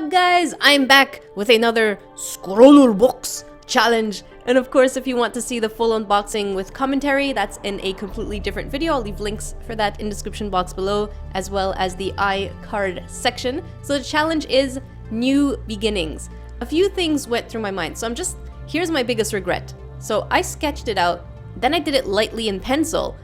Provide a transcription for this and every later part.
up, guys? I'm back with another Scrawlrbox challenge. And of course, if you want to see the full unboxing with commentary, that's in a completely different video. I'll leave links for that in the description box below, as well as the iCard section. So the challenge is new beginnings. A few things went through my mind, so here's my biggest regret. So I sketched it out, then I did it lightly in pencil,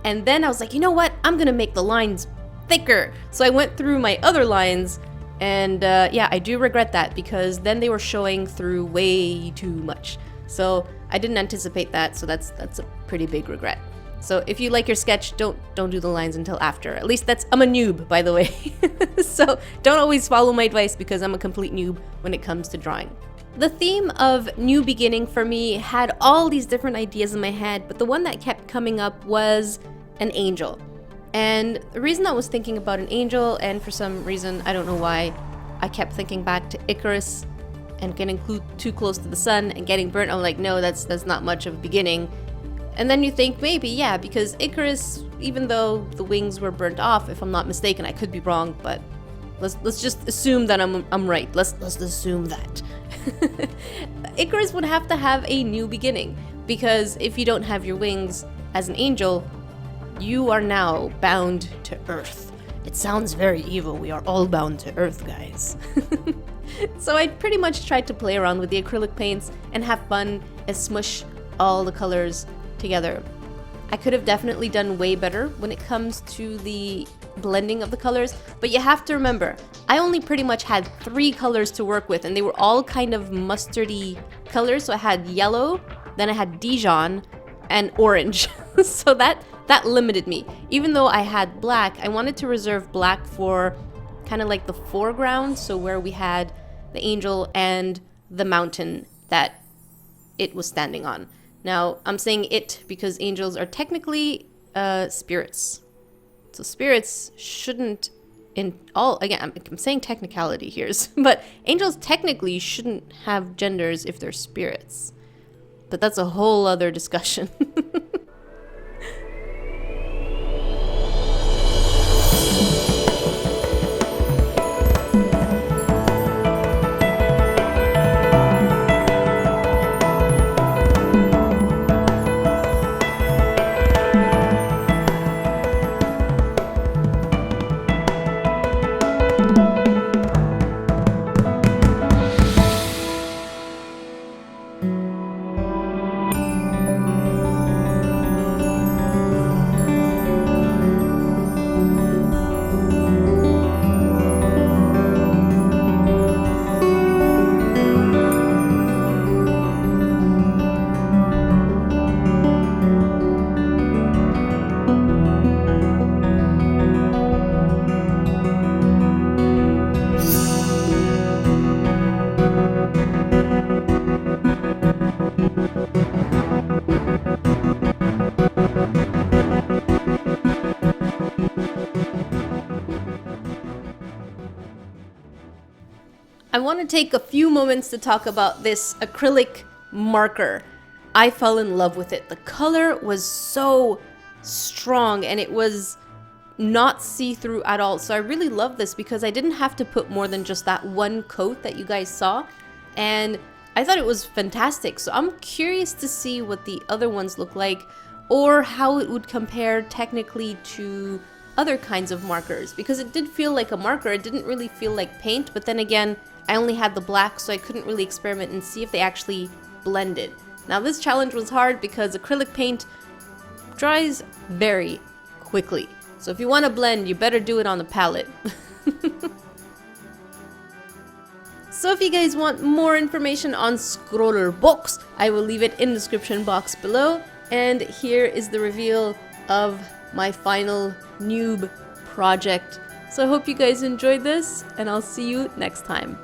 and then I was like, you know what? I'm gonna make the lines thicker. So I went through my other lines, and yeah, I do regret that because then they were showing through way too much. So I didn't anticipate that, so that's a pretty big regret. So if you like your sketch, don't do the lines until after. At least I'm a noob, by the way. So don't always follow my advice because I'm a complete noob when it comes to drawing. The theme of new beginning for me had all these different ideas in my head, but the one that kept coming up was an angel. And the reason I was thinking about an angel, and for some reason, I don't know why, I kept thinking back to Icarus and getting too close to the sun and getting burnt. I'm like, no, that's not much of a beginning. And then you think maybe, yeah, because Icarus, even though the wings were burnt off, if I'm not mistaken, I could be wrong, but let's just assume that I'm right. Let's assume that. Icarus would have to have a new beginning, because if you don't have your wings as an angel, you are now bound to Earth. It sounds very evil. We are all bound to Earth, guys. So I pretty much tried to play around with the acrylic paints and have fun and smush all the colors together. I could have definitely done way better when it comes to the blending of the colors, but you have to remember, I only pretty much had 3 colors to work with, and they were all kind of mustardy colors. So I had yellow, then I had Dijon, and orange. So that limited me. Even though I had black, I wanted to reserve black for kind of like the foreground, so where we had the angel and the mountain that it was standing on. Now, I'm saying it because angels are technically spirits. So spirits shouldn't, again, I'm saying technicality here, but angels technically shouldn't have genders if they're spirits. But that's a whole other discussion. I want to take a few moments to talk about this acrylic marker. I fell in love with it. The color was so strong and it was not see-through at all. So I really love this because I didn't have to put more than just that one coat that you guys saw. And I thought it was fantastic. So I'm curious to see what the other ones look like, or how it would compare technically to other kinds of markers, because it did feel like a marker. It didn't really feel like paint, but then again, I only had the black, so I couldn't really experiment and see if they actually blended. Now this challenge was hard because acrylic paint dries very quickly. So if you want to blend, you better do it on the palette. So if you guys want more information on Scrawlrbox, I will leave it in the description box below. And here is the reveal of my final noob project. So I hope you guys enjoyed this, and I'll see you next time.